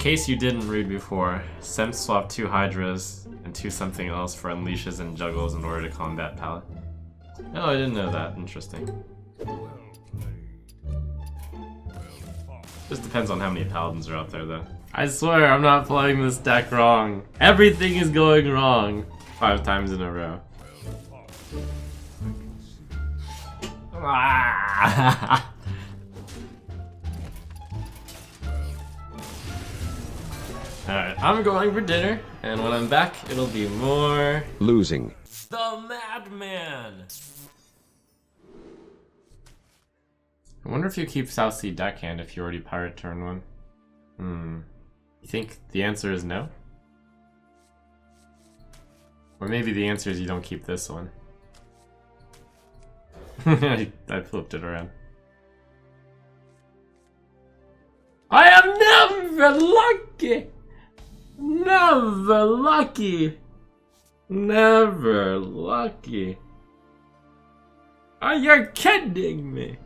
case you didn't read before, Sem swapped 2 Hydras and 2 something else for unleashes and juggles in order to combat Pallet. Oh, I didn't know that. Interesting. Just depends on how many paladins are out there, though. I swear I'm not playing this deck wrong. Everything is going wrong 5 times in a row. Ah! Alright, I'm going for dinner, and when I'm back, it'll be more... Losing. The Madman! I wonder if you keep South Sea deckhand if you already pirate turn 1. You think the answer is no? Or maybe the answer is you don't keep this one. I flipped it around. I am never lucky! Never lucky! Never lucky! Are you kidding me?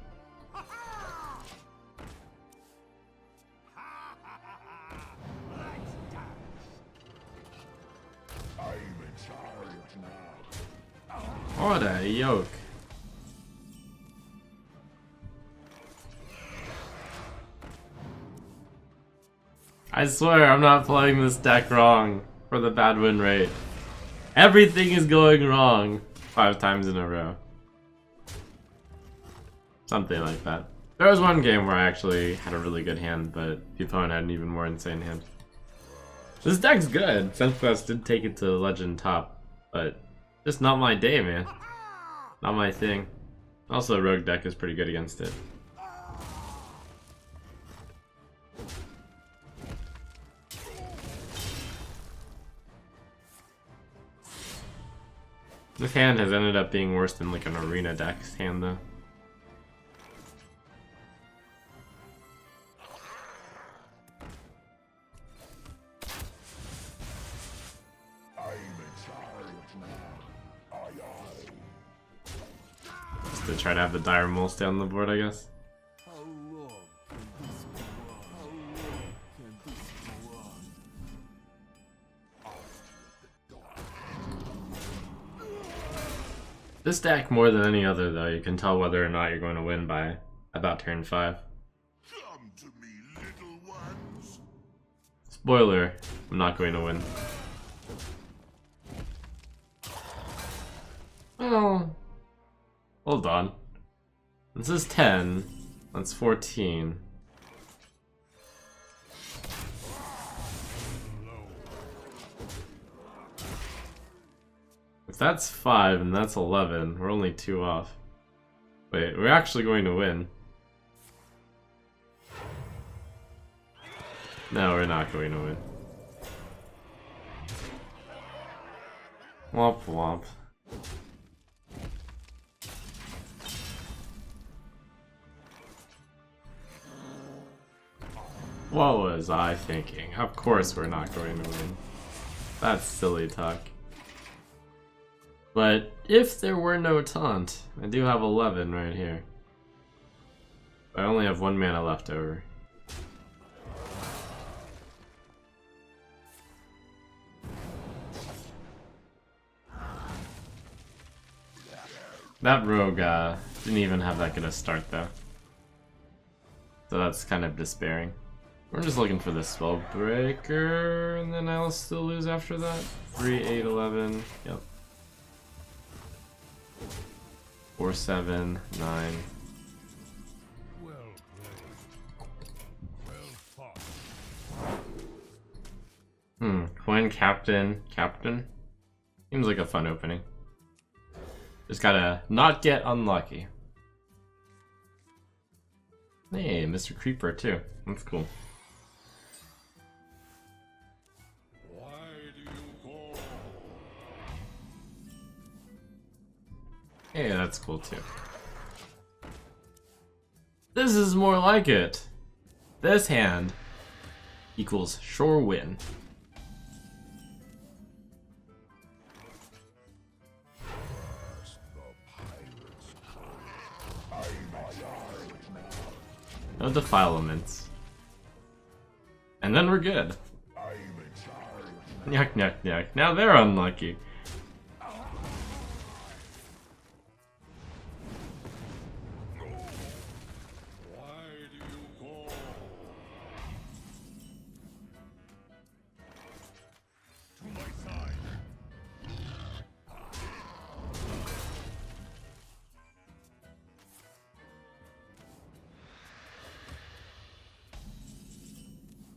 What a yoke. I swear I'm not playing this deck wrong for the bad win rate. Everything is going wrong 5 times in a row. Something like that. There was one game where I actually had a really good hand, but the opponent had an even more insane hand. This deck's good. SenseQuest did take it to Legend top, but just not my day, man. Not my thing. Also, Rogue deck is pretty good against it. This hand has ended up being worse than like an arena deck's hand, though. Just to try to have the Dire Mole stay on the board, I guess. This deck, more than any other, though, you can tell whether or not you're going to win by about turn 5. Come to me, little ones. Spoiler, I'm not going to win. Oh. Hold on. This is 10. That's 14. If that's 5 and that's 11, we're only 2 off. Wait, we're actually going to win. No, we're not going to win. Womp womp. What was I thinking? Of course we're not going to win. That's silly talk. But if there were no taunt, I do have 11 right here. I only have 1 mana left over. That rogue didn't even have that good a start though. So that's kind of despairing. We're just looking for the Spellbreaker, and then I'll still lose after that. 3, 8, 11, yep. 4, 7, 9. Well played. Well fought. Coin Captain. Captain? Seems like a fun opening. Just gotta not get unlucky. Hey, Mr. Creeper too. That's cool. Why do you call? Hey, that's cool too. This is more like it. This hand equals sure win. No defilements. And then we're good. Yuck, yuck, yuck. Now they're unlucky.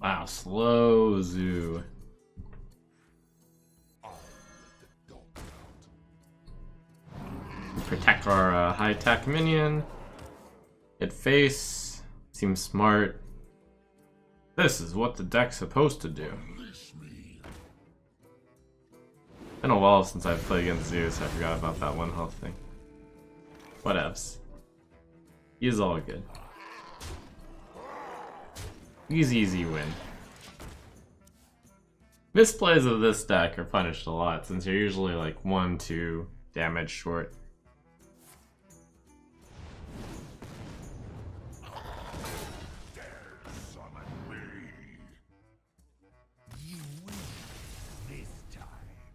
Wow, slow zoo. Protect our high-tech minion. Hit face. Seems smart. This is what the deck's supposed to do. Been a while since I've played against Zeus. I forgot about that one health thing. Whatevs. He's all good. Easy win. Misplays of this deck are punished a lot since you're usually like 1-2 damage short.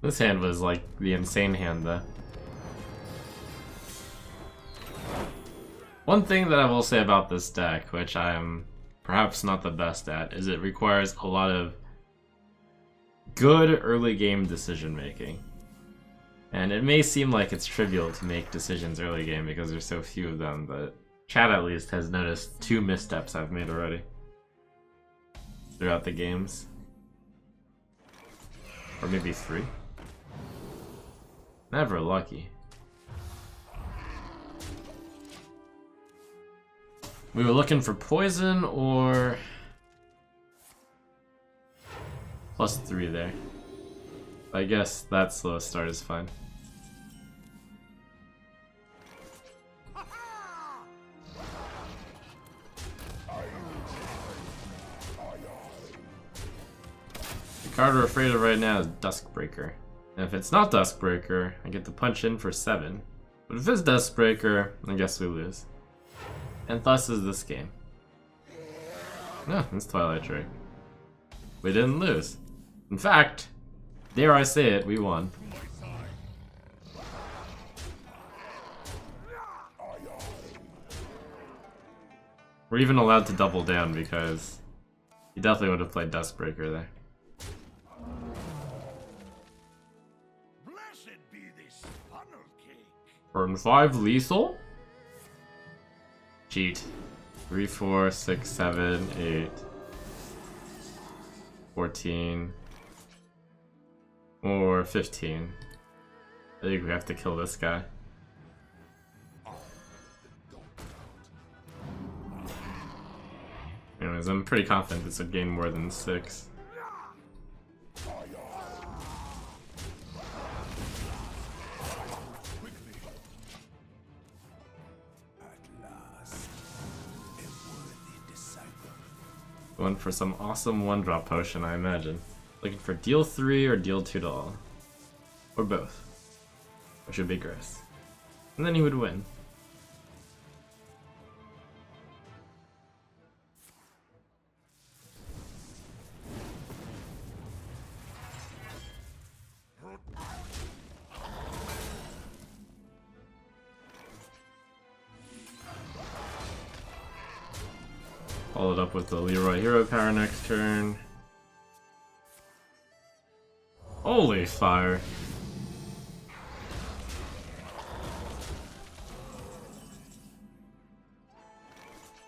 This hand was like the insane hand though. One thing that I will say about this deck, which I am perhaps not the best at, is it requires a lot of good early game decision making. And it may seem like it's trivial to make decisions early game because there's so few of them, but Chad at least has noticed 2 missteps I've made already throughout the games. Or maybe 3. Never lucky. We were looking for poison or +3 there. I guess that slow start is fine. The card we're afraid of right now is Duskbreaker. And if it's not Duskbreaker, I get to punch in for 7. But if it's Duskbreaker, I guess we lose. And thus is this game. No, it's Twilight Drake. We didn't lose. In fact, dare I say it, we won. We're even allowed to double down because he definitely would have played Duskbreaker there. Turn 5 lethal? Cheat. 3, 4, 6, 7, 8, 14, or 15. I think we have to kill this guy. Anyways, I'm pretty confident this would gain more than 6. Going for some awesome 1-drop potion, I imagine. Looking for deal 3 or deal 2 to all. Or both. Which would be gross. And then he would win. Followed up with the Leroy Hero Power next turn. Holy fire.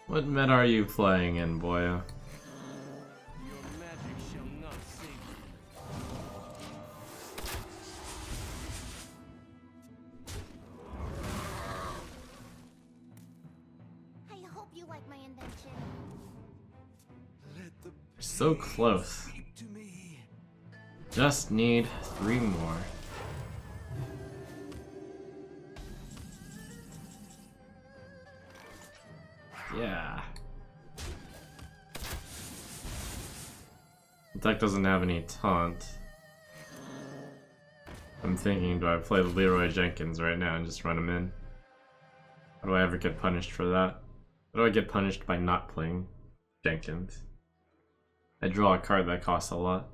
What meta are you playing in, boyo? So close. Just need 3 more. Yeah. The deck doesn't have any taunt. I'm thinking, do I play the Leroy Jenkins right now and just run him in? How do I ever get punished for that? How do I get punished by not playing Jenkins? I draw a card that costs a lot.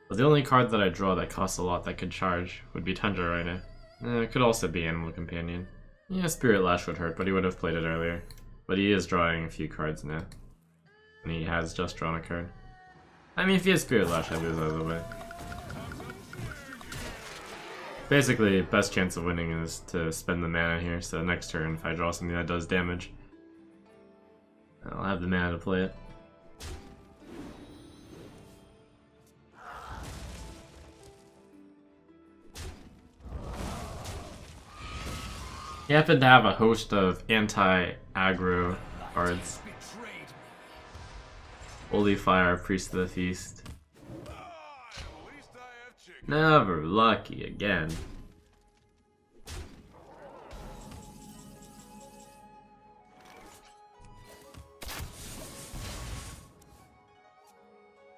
But the only card that I draw that costs a lot that could charge would be Tundra Rhino. It could also be Animal Companion. Yeah, Spirit Lash would hurt, but he would have played it earlier. But he is drawing a few cards now. And he has just drawn a card. I mean, if he has Spirit Lash, I lose out of the way. Basically, best chance of winning is to spend the mana here, so next turn, if I draw something that does damage, I'll have the mana to play it. He happened to have a host of anti-aggro cards. Holy Fire, Priest of the Feast. Never lucky again.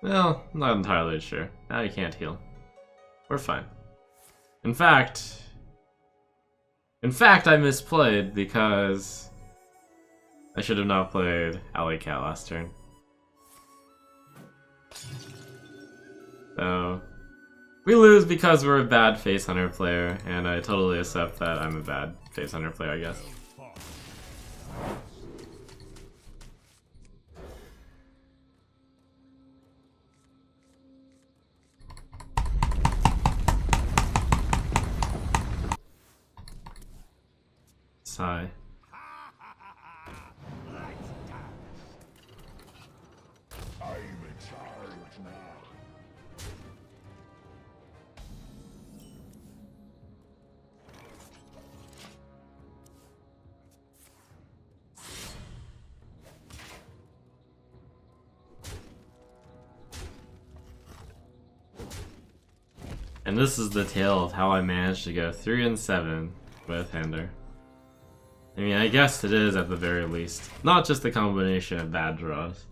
Well, not entirely sure. Now you can't heal. We're fine. In fact, I misplayed because I should have not played Alley Cat last turn. So, we lose because we're a bad Face Hunter player, and I totally accept that I'm a bad Face Hunter player, I guess. Sigh. I'm in charge now. And this is the tale of how I managed to go 3-7 with Hander. I mean, I guess it is at the very least. Not just a combination of bad draws.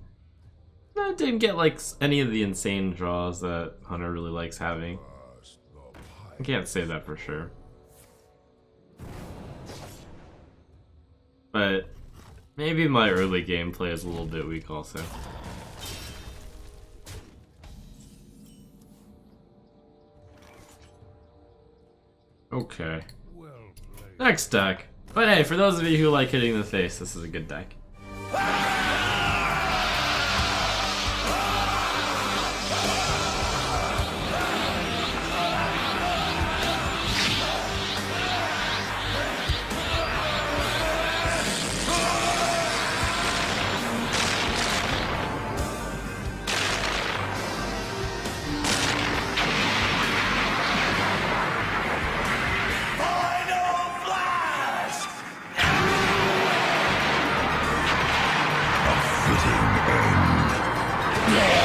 I didn't get like any of the insane draws that Hunter really likes having. I can't say that for sure. But maybe my early gameplay is a little bit weak also. Okay. Next deck. But hey, for those of you who like hitting the face, this is a good deck. Fitting end.